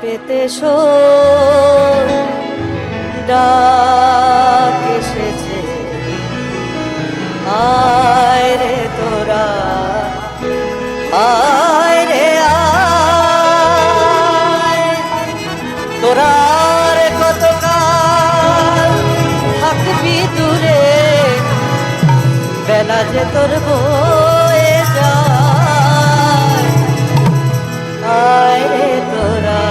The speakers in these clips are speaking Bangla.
পেতে ডাক এসেছে, আয় রে তোরা, আয় রে আয়। তোরা রে কতকাল থাকবি দূরে, বেলা যে তোর বয়ে যায়। আয় রে তোরা,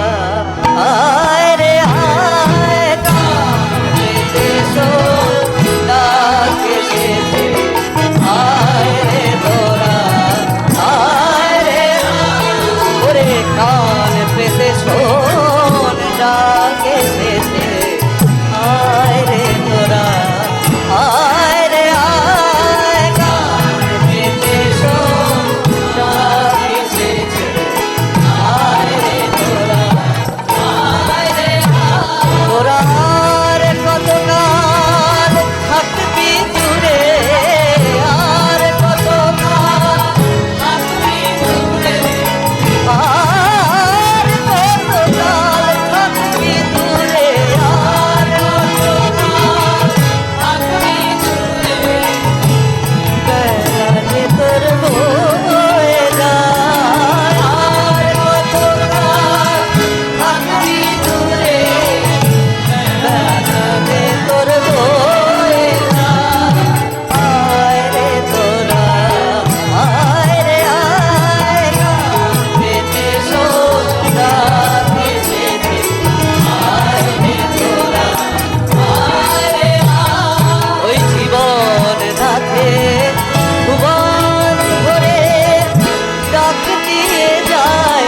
আয় রে আয়, কাঁদতে ডাক এসেছে, আয় রে তোরা, আয় রে ওরে কান পেতে শোন ডাক এসেছে, আয় রে তোরা, আয় রে আয়, কান পেতে শোন ডাক এসেছে, আয় রে তোরা, আয় রে আয়। তোরা রে কতকাল থাকবি দূরে, আর কতকাল থাকবি দূরে, আর কতকাল থাকবি দূরে, আর কতকাল থাকবি দূরে, বেলা যে তোর বয়ে যায়। আর কতকাল থাকবি দূরে, বেলা যে তোর বয়ে যায়। আয় রে তোরা, আয় রে আয়, পেতে ডাক এসেছে, আয় রে তোরা, আয় রে আয়। ওই জীবন নাথে ভুবন ভরে ডাক দিয়ে যায়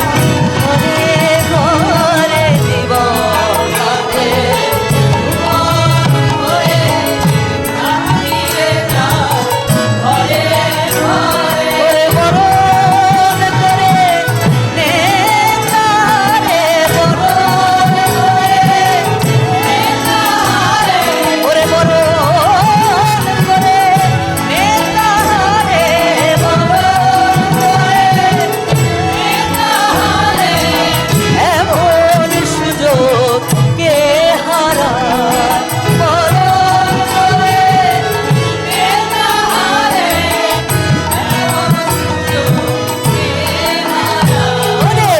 ঘরে ঘরে, জীবন নাথে ভুবন ভরে ডাক দিয়ে যায় ঘরে ঘরে। ওরে বরণ করে নেতারে, বরণ করে নেতারে, ওরে বরণ করে নেতারে, বরণ করে নেতারে। এমন সুযোগ কে হারায়, বরণ করে নেতারে, এমন সুযোগ কে হারায়। ওরে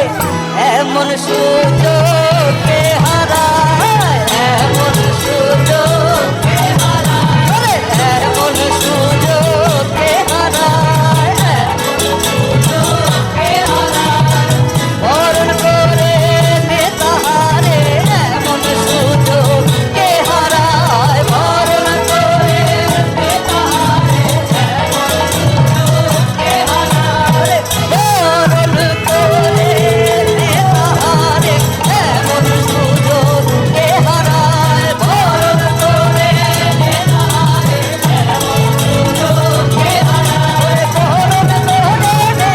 এমন সুযোগ কে হারায়, এমন সুযোগ কে হারায়, ওরে এমন সুযোগ কে হারায়, এমন সুযোগ কে হারায়। বরণ করে নেতারে, এমন সুযোগ কে হারায়, বরণ করে নেতারে, এমন সুযোগ কে হারায়। বরণ করে নেতারে, এমন সুযোগ কে হারায়, বরণ করে নেতারে, এমন সুযোগ কে হারায়। বরণ করে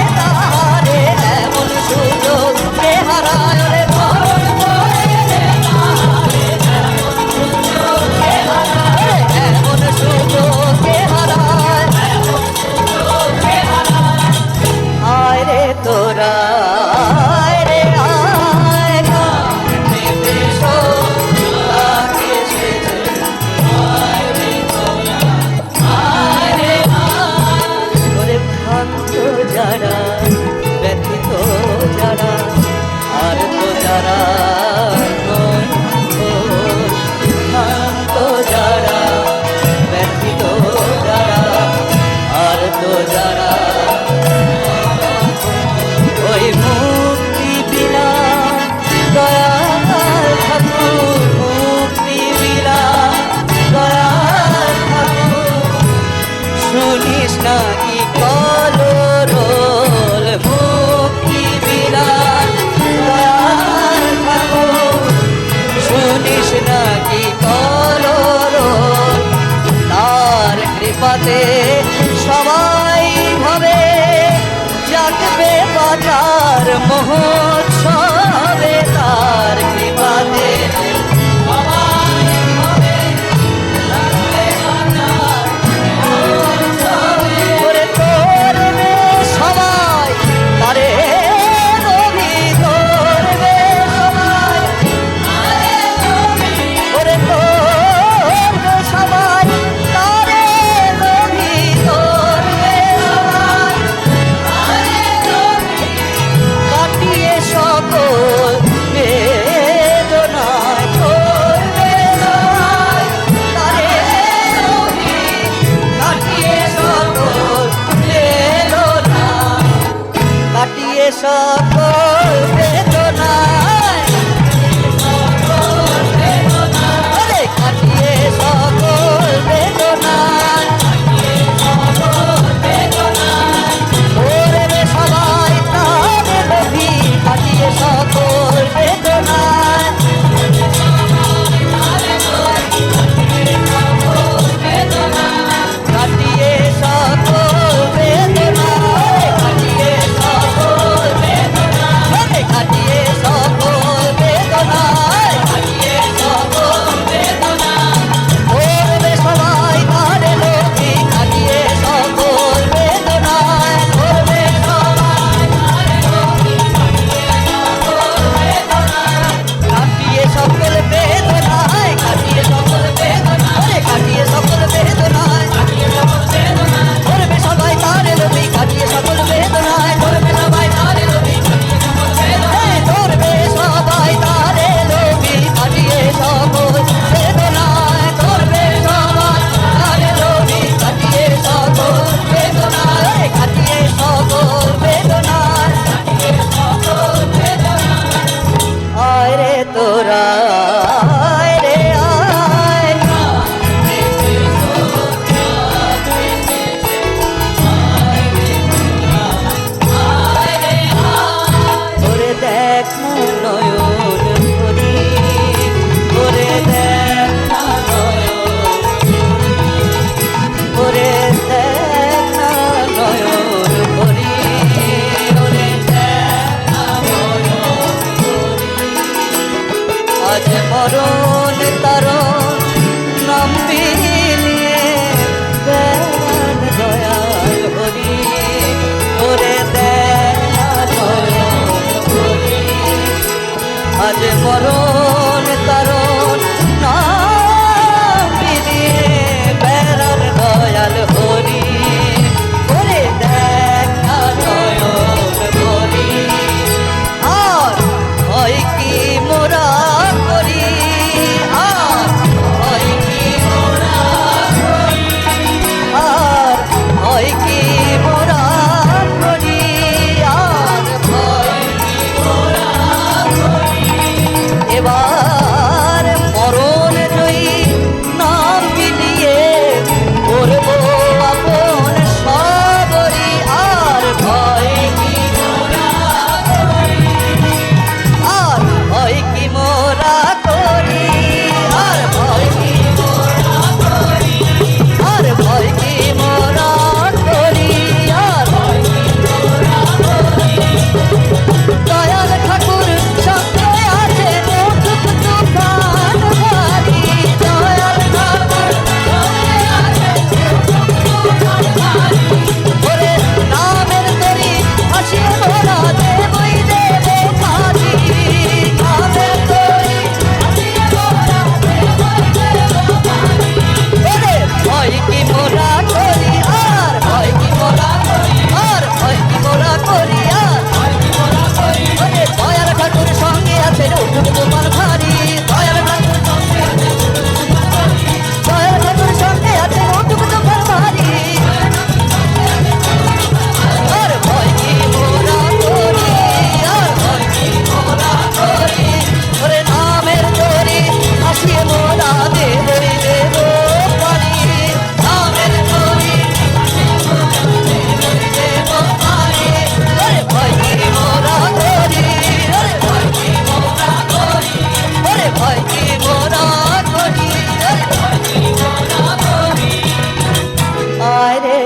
নেতারে, এমন সুযোগ কে হারায়, ওরে বরণ করে নেতারে, এমন সুযোগ কে হারায়, এমন সুযোগ কে হারায়, এমন সুযোগ কে হারায়। আয় রে তোরা, আয় রে আয়, পেতে ডাক এসেছে, আয় রে তোরা, আয় রে আয়। ওরে ভ্রান্ত যারা, ব্যথিত যারা, আর তো যারা নয় ঘোষ, ভ্রান্ত যারা, ব্যথিত যারা, আর তো যারা ওই মুক্তি বিনা দয়াল ঠাকুর, মুক্তি বিনা দয়াল ঠাকুর। শুনিস নাকি কলরোল, মুক্তি বিনা দয়াল ঠাকুর। শুনিস নাকি কলরোল, তার কৃপাতে সবাই ভাবে জাগবে বাজার মহোৎসবে, তার কৃপাতে সবাই ভাবে জাগবে বাজার মহোৎসবে। ওরে করবে সবাই তারে, রবি করবে সবাই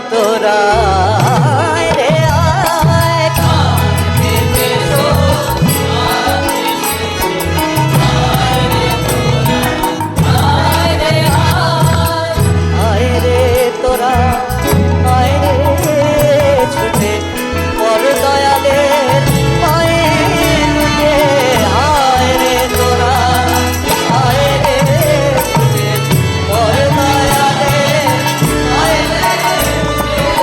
তোরা আয় রে আয় আয় রে তোরা আয় রে ছুটে পর দয়ালের পায়ে লুটে আয় রে তোরা আয় রে ছুটে পর দয়ালের পায়ে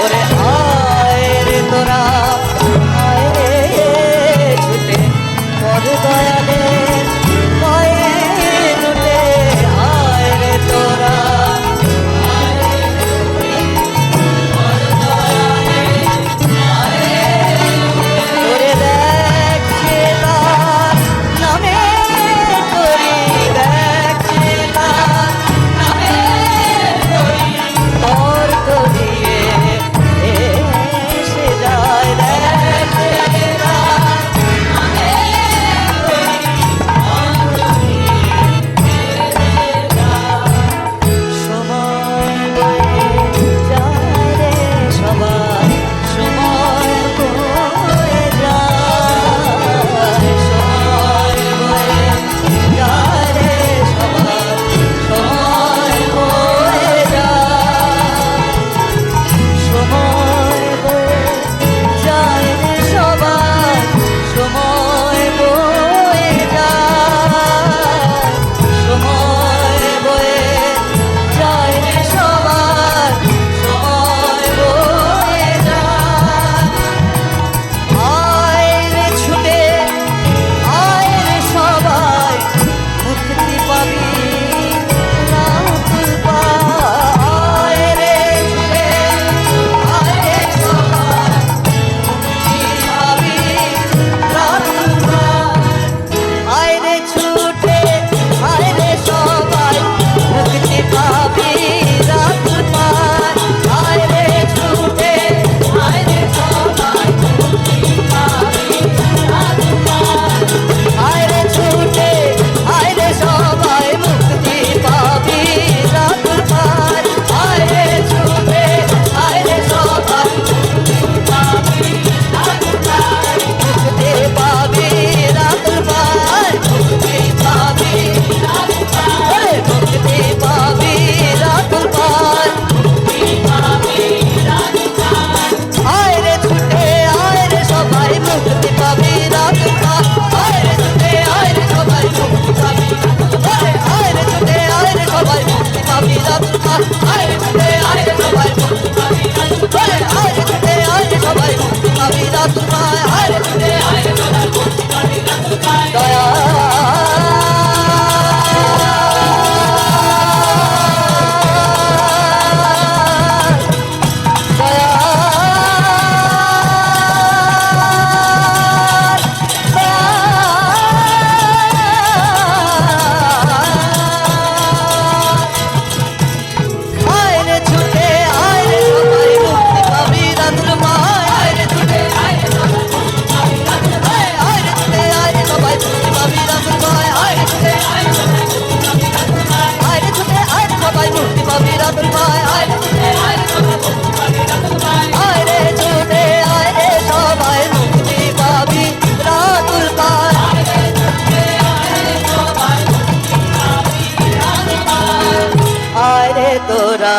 ওরে আয় রে তোরা আয় রে ছুটে পর দয়ালের পায়ে লুটে আয় রে তোরা ওরে দেখছে তার নামে করি দেখছে তার নামে করি তোর করিয়ে এসে যায় দেখছে তার নামে সময় বয়ে যায় রে সবাই সময় বয়ে যায় সময় বয়ে যায় রে সবাই সময় বয়ে যায় সময় বয়ে যায় রে সবাই সময় বয়ে যায় সময় বয়ে যায় রে সবাই সময় বয়ে যায় আয় রে ছুটে আয় রে সবাই মুক্তি পাবি রাতুল পায় রে ছুটে আয় রে সবাই মুক্তি পাবি রাতুল পায় আয় রে ছুটে আয় রে সবাই মুক্তি পাবি রাতুল পায় আয় রে ছুটে আয় রে সবাই মুক্তি পাবি রাতুল পায় আয় রে ছুটে আয় রে সবাই মুক্তি পাবি রাতুল পায় আয় রে ছুটে আয় রে সবাই মুক্তি পাবি রাতুল পায় মুক্তি পাবি রাতুল পায় মুক্তি পাবি রাতুল পায় মুক্তি পাবি রাতুল পায় মুক্তি পাবি রাতুল পায় আয় রে ছুটে আয় রে সবাই মুক্তি পাবি রাতুল পায় আয় রে ছুটে আয় রে সবাই মুক্তি পাবি আয় রে ছুটে আয় রে সবাই মুক্তি পাবি রাতুল পায় আয় রে ছুটে আয় রে সবাই মুক্তি পাবি রাতুল পায় আয় রে ছুটে আয় রে সবাই মুক্তি পাবি রাতুল পায় আয় রে ছুটে আয় রে সবাই মুক্তি পাবি রাতুল পায় দয়া আয় রে ছুটে আয় রে সবাই মুক্তি পাবি রাতুল পায় আয় রে ছুটে আয় রে সবাই মুক্তি পাবি রাতুল পায় আয় রে ছুটে আয় রে সবাই মুক্তি পাবি রাতুল পায় আয় রে ছুটে আয় রে সবাই মুক্তি পাবি রাতুল পায় আয় রে ছুটে আয় রে সবাই মুক্তি পাবি রাতুল পায় আয় রে ছুটে আয় রে সবাই মুক্তি পাবি রাতুল পায় আয় রে ছুটে আয় রে সবাই মুক্তি পাবি রাতুল পায় আয় রে তোরা